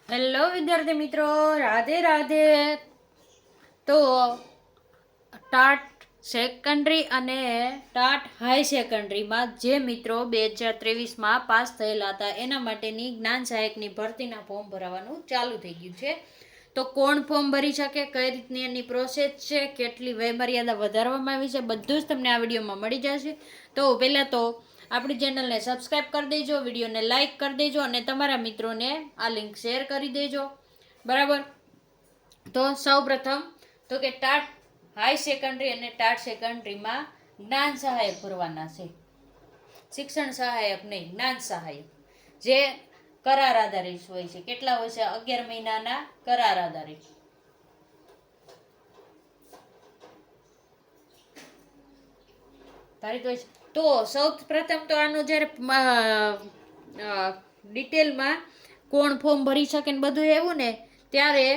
Hello વિદ્યાર્થી મિત્રો, રાધે રાધે. તો ટાટ સેકન્ડરી અને ટાટ હાઈ સેકન્ડરીમાં જે મિત્રો 2023માં પાસ થયેલા હતા એના માટેની જ્ઞાન સહાયકની ભરતીના ફોર્મ ભરાવાનું ચાલુ થઈ ગયું છે. તો કોણ ફોર્મ ભરી શકે, કઈ રીતની એની પ્રોસેસ છે, કેટલી વયમર્યાદા વધારવામાં આવી છે, બધું જ તમને આ વિડીયોમાં મળી જશે. તો પહેલાં તો આપણી ચેનલને સબસ્ક્રાઈબ કરી દેજો, વિડીયોને લાઇક કરી દેજો અને તમારા મિત્રોને આ લિંક શેર કરી દેજો. બરાબર. તો સૌ પ્રથમ તો કે ટાટ હાઈ સેકન્ડરી અને ટાટ સેકન્ડરીમાં જ્ઞાન સહાયક ભરવાના છે. શિક્ષણ સહાયક નહીં, જ્ઞાન સહાયક, જે કરાર આધારિત હોય છે. કેટલા હોય છે? 11 મહિનાના કરાર આધારિત. તો સૌ પ્રથમ તો આનું જ્યારે ડિટેલમાં કોણ ફોર્મ ભરી શકે ને બધું એવું ને ત્યારે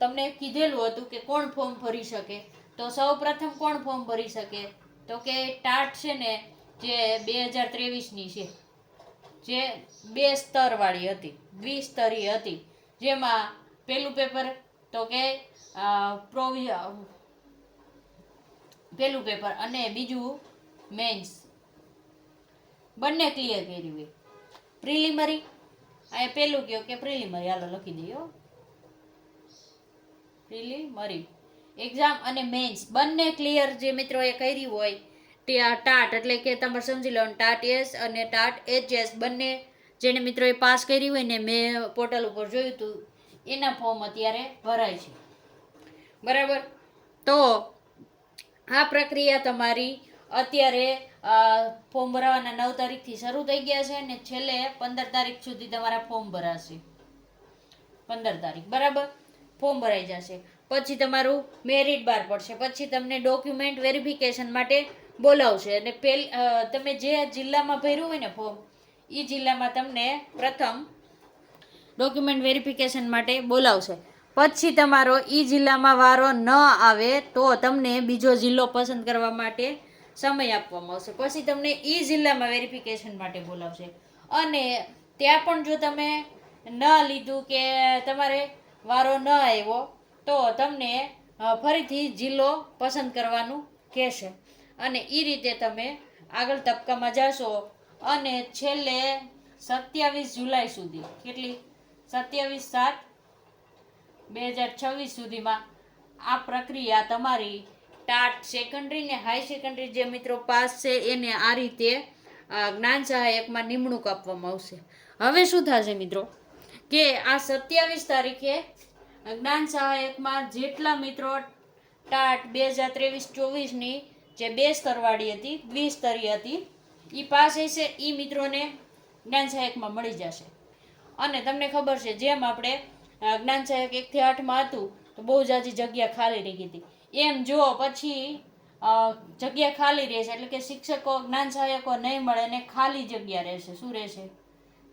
તમને કીધેલું હતું કે કોણ ફોર્મ ભરી શકે. તો સૌ પ્રથમ કોણ ફોર્મ ભરી શકે? તો કે ટાટ છે ને, જે 2023ની છે, જે 2 સ્તરવાળી હતી, દ્વિસ્તરીય હતી, જેમાં પેલું પેપર તો કે પેલું પેપર અને બીજું મેન્સ બંને ક્લિયર કર્યું હોય. પ્રિલિમરી આ પેલું કયો કે પ્રિલિમરી, હાલો લખી દઈએ. પ્રિલિમરી એક્ઝામ અને મેન્સ બંને ક્લિયર જે મિત્રોએ કર્યું હોય તે આ ટાટ એટલે કે તમારે સમજી લો ટાટ એસ અને ટાટ એચએસ બંને જેને મિત્રોએ પાસ કરી હોય ને, મેં પોર્ટલ ઉપર જોયું હતું, એના ફોર્મ અત્યારે ભરાય છે. બરાબર. તો આ પ્રક્રિયા તમારી અત્યારે ફોર્મ ભરાવાના 9 તારીખથી શરૂ થઈ ગયા છે અને છેલ્લે 15 તારીખ સુધી તમારા ફોર્મ ભરાશે. 15 તારીખ બરાબર ફોર્મ ભરાઈ જશે. પછી તમારું મેરિટ બાર પડશે. પછી તમને ડોક્યુમેન્ટ વેરિફિકેશન માટે બોલાવશે અને તમે જે જિલ્લામાં ભર્યું હોય ને ફોર્મ, એ જિલ્લામાં તમને પ્રથમ ડોક્યુમેન્ટ વેરિફિકેશન માટે બોલાવશે. પછી તમારો એ જિલ્લામાં વારો ન આવે તો તમને બીજો જિલ્લો પસંદ કરવા માટે સમય આપવામાં આવશે. પછી તમને એ જિલ્લામાં વેરિફિકેશન માટે બોલાવશે અને ત્યાં પણ જો તમે ન લીધું કે તમારે વારો ન આવ્યો તો તમને ફરીથી જિલ્લો પસંદ કરવાનું કહેશે અને એ રીતે તમે આગળ તબક્કામાં જશો અને છેલ્લે 27 જુલાઈ સુધી, કેટલી 27/7/2026 સુધીમાં આ પ્રક્રિયા તમારી ટાટ સેકન્ડરી ને હાઈ સેકન્ડરી જે મિત્રો પાસ છે એને આ રીતે જ્ઞાન સહાયકમાં નિમણૂક આપવામાં આવશે. હવે શું થશે મિત્રો કે આ 27 તારીખે જ્ઞાન સહાયકમાં જેટલા મિત્રો ટાટ 2023-24ની જે 2 સ્તરવાળી હતી, દ્વિસ્તરીય હતી, એ પાસ હશે, એ મિત્રોને જ્ઞાન સહાયકમાં મળી જશે. અને તમને ખબર છે જેમ આપણે જ્ઞાન સહાયક 1 થી 8માં હતું તો બહુ જાજી જગ્યા ખાલી રહી ગઈ હતી, એમ જો પછી જગ્યા ખાલી રહેશે એટલે કે શિક્ષકો જ્ઞાન સહાયકો નહીં મળે અને ખાલી જગ્યા રહેશે. શું રહેશે?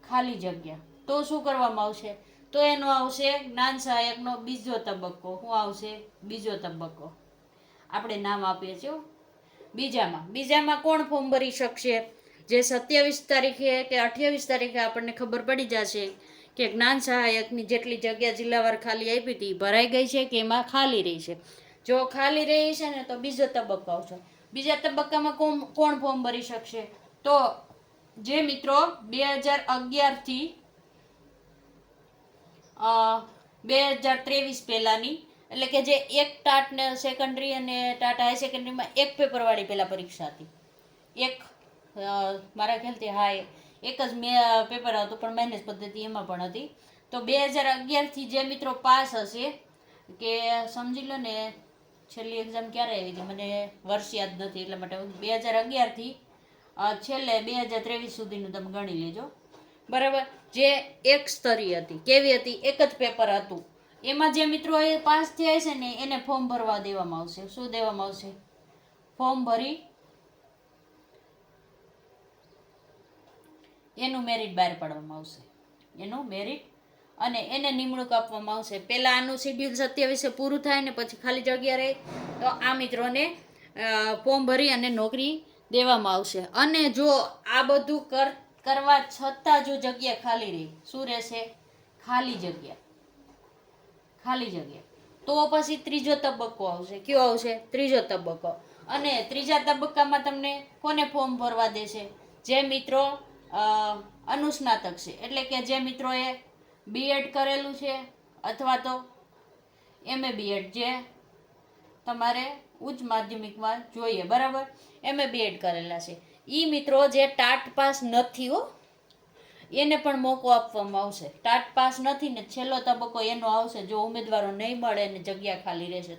ખાલી જગ્યા. તો શું કરવામાં આવશે? તો એનો આવશે જ્ઞાન સહાયકનો બીજો તબક્કો. શું આવશે? બીજો તબક્કો. આપણે નામ આપીએ છીએ બીજામાં કોણ ફોર્મ ભરી શકશે? જે 27 તારીખે કે 28 તારીખે આપણને ખબર પડી જશે કે જ્ઞાન સહાયકની જેટલી જગ્યા જિલ્લાવાર ખાલી આપી હતી ભરાઈ ગઈ છે કે એમાં ખાલી રહી છે. જો ખાલી રહી છે ને તો બીજો તબક્કો આવશે. બીજા તબક્કામાં કોણ ફોર્મ ભરી શકશે? તો જે મિત્રો 2011થી 2023 પહેલાની, એટલે કે જે એક ટાટ સેકન્ડરી અને ટાટ હાઈ સેકન્ડરીમાં એક પેપરવાળી પહેલાં પરીક્ષા હતી, એક મારા ખ્યાલથી એક જ પેપર હતું પણ મહેનત પદ્ધતિ એમાં પણ હતી. તો 2011થી જે મિત્રો પાસ હશે, કે સમજી લો ને છેલ્લી એક્ઝામ ક્યારે આવી હતી મને વર્ષ યાદ નથી, એટલા માટે 2011થી છેલ્લે 2023 સુધીનું તમે ગણી લેજો. બરાબર. જે એક સ્તરીય હતી, કેવી હતી? એક જ પેપર હતું. એમાં જે મિત્રો એ પાસ થયા છે ને એને ફોર્મ ભરવા દેવામાં આવશે. શું દેવામાં આવશે? ફોર્મ ભરી એનું મેરિટ બહાર પાડવામાં આવશે. એનું મેરિટ અને એને નિમણૂક આપવામાં આવશે. પહેલાં આનું શેડ્યુલ 27 પૂરું થાય ને પછી ખાલી જગ્યા રહે તો આ મિત્રોને ફોર્મ ભરી અને નોકરી દેવામાં આવશે. અને જો આ બધું કરવા છતાં જો જગ્યા ખાલી રહી, શું રહેશે? ખાલી જગ્યા, ખાલી જગ્યા. તો પછી ત્રીજો તબક્કો આવશે. કયો આવશે? ત્રીજો તબક્કો. અને ત્રીજા તબક્કામાં તમને કોને ફોર્મ ભરવા દેશે? જે મિત્રો અનુસ્નાતક છે, એટલે કે જે મિત્રોએ બીએડ કરેલું છે અથવા તો MA બીએડ, જે તમારે ઉચ્ચ માધ્યમિકમાં જોઈએ, બરાબર, MA બીએડ કરેલા છે. એ મિત્રો જે ટાટ પાસ નથી હો, એને પણ મોકો આપવામાં આવશે. ટાટ પાસ નથી ને છેલ્લો તબક્કો એનો આવશે. જો ઉમેદવારો નહીં મળે ને જગ્યા ખાલી રહેશે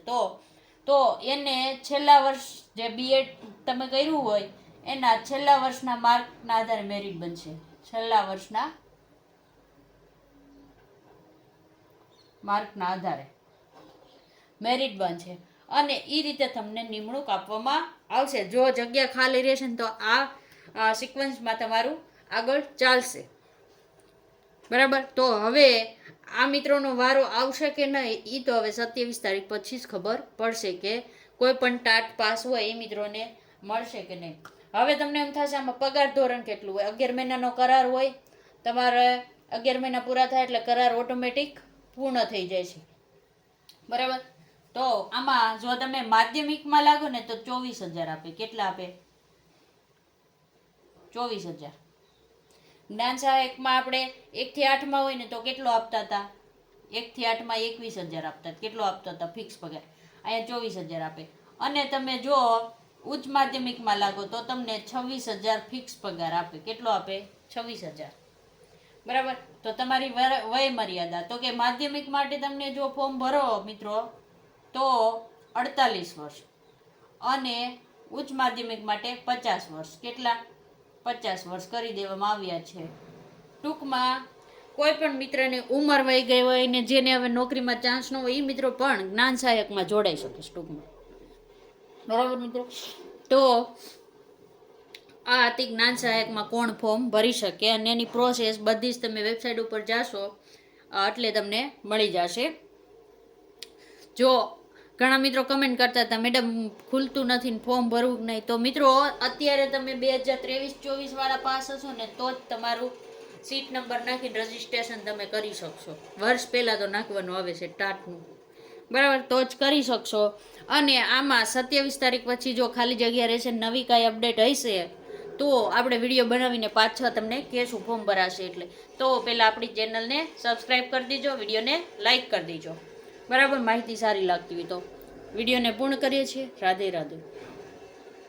તો એને છેલ્લા વર્ષ જે બીએડ તમે કર્યું હોય એના છેલ્લા વર્ષના માર્કના આધારે મેરિટ બનશે. છેલ્લા વર્ષના માર્કના આધારે મેરિટ બનશે અને એ રીતે તમને નિમણૂક આપવામાં આવશે. જો જગ્યા ખાલી રહેશે ને તો આ સિક્વન્સમાં તમારું આગળ ચાલશે, બરાબર. તો હવે આ મિત્રોનો વારો આવશે કે નહીં એ તો હવે 27 તારીખ પછી જ ખબર પડશે કે કોઈ પણ ટાટ પાસ હોય એ મિત્રોને મળશે કે નહીં. હવે તમને એમ થશે આમાં પગાર ધોરણ કેટલું હોય? 11 મહિનાનો કરાર હોય, તમારે 11 મહિના પૂરા થાય એટલે કરાર ઓટોમેટિક પૂર્ણ થઈ જાય છે, બરાબર. તો આમાં જો તમે માધ્યમિકમાં લાગો ને તો 24,000 આપે. કેટલા આપે? 24,000. જ્ઞાન સહાયકમાં આપણે 1 થી 8માં હોય ને તો કેટલો આપતા હતા? 1 થી 8માં 21,000 આપતા. કેટલો આપતા હતા? ફિક્સ પગાર. અહીંયા 24,000 આપે. અને તમે જો ઉચ્ચ માધ્યમિકમાં લાગો તો તમને 26,000 ફિક્સ પગાર આપે. કેટલો આપે? 26,000, બરાબર. તો તમારી વય મર્યાદા તો કે માધ્યમિક માટે તમને જો ફોર્મ ભરો મિત્રો તો 48 વર્ષ અને ઉચ્ચ માધ્યમિક માટે 50 વર્ષ. કેટલા? 50 વર્ષ કરી દેવામાં આવ્યા છે. ટૂંકમાં કોઈ પણ મિત્રને ઉંમર વહી ગઈ હોય ને જેને હવે નોકરીમાં ચાન્સ ન હોય એ મિત્રો પણ જ્ઞાન સહાયકમાં જોડાઈ શકે છે ટૂંકમાં, બરાબર મિત્રો. તો આ હતી જ્ઞાન સહાયકમાં કોણ ફોર્મ ભરી શકે અને એની પ્રોસેસ બધી જ તમે વેબસાઇટ ઉપર જાશો એટલે તમને મળી જશે. જો ઘણા મિત્રો કમેન્ટ કરતા હતા મેડમ ખુલતું નથી ને ફોર્મ ભરવું નહીં, તો મિત્રો અત્યારે તમે 2023-24 વાળા પાસ હશો ને તો જ તમારું સીટ નંબર નાખીને રજીસ્ટ્રેશન તમે કરી શકશો. વર્ષ પહેલાં તો નાખવાનું આવે છે ટાટનું, બરાબર, તો જ કરી શકશો. અને આમાં 27 તારીખ પછી જો ખાલી જગ્યા રહેશે, નવી કાંઈ અપડેટ હશે તો આપણે વિડીયો બનાવીને પાછા તમને કહેશું ફોર્મ ભરાશે એટલે. તો પહેલાં આપણી ચેનલને સબસ્ક્રાઈબ કરી દીજો, વિડીયોને લાઈક કરી દીજો, બરાબર. માહિતી સારી લાગતી હોય તો વિડીયોને પૂર્ણ કરીએ છીએ. રાધે રાધે.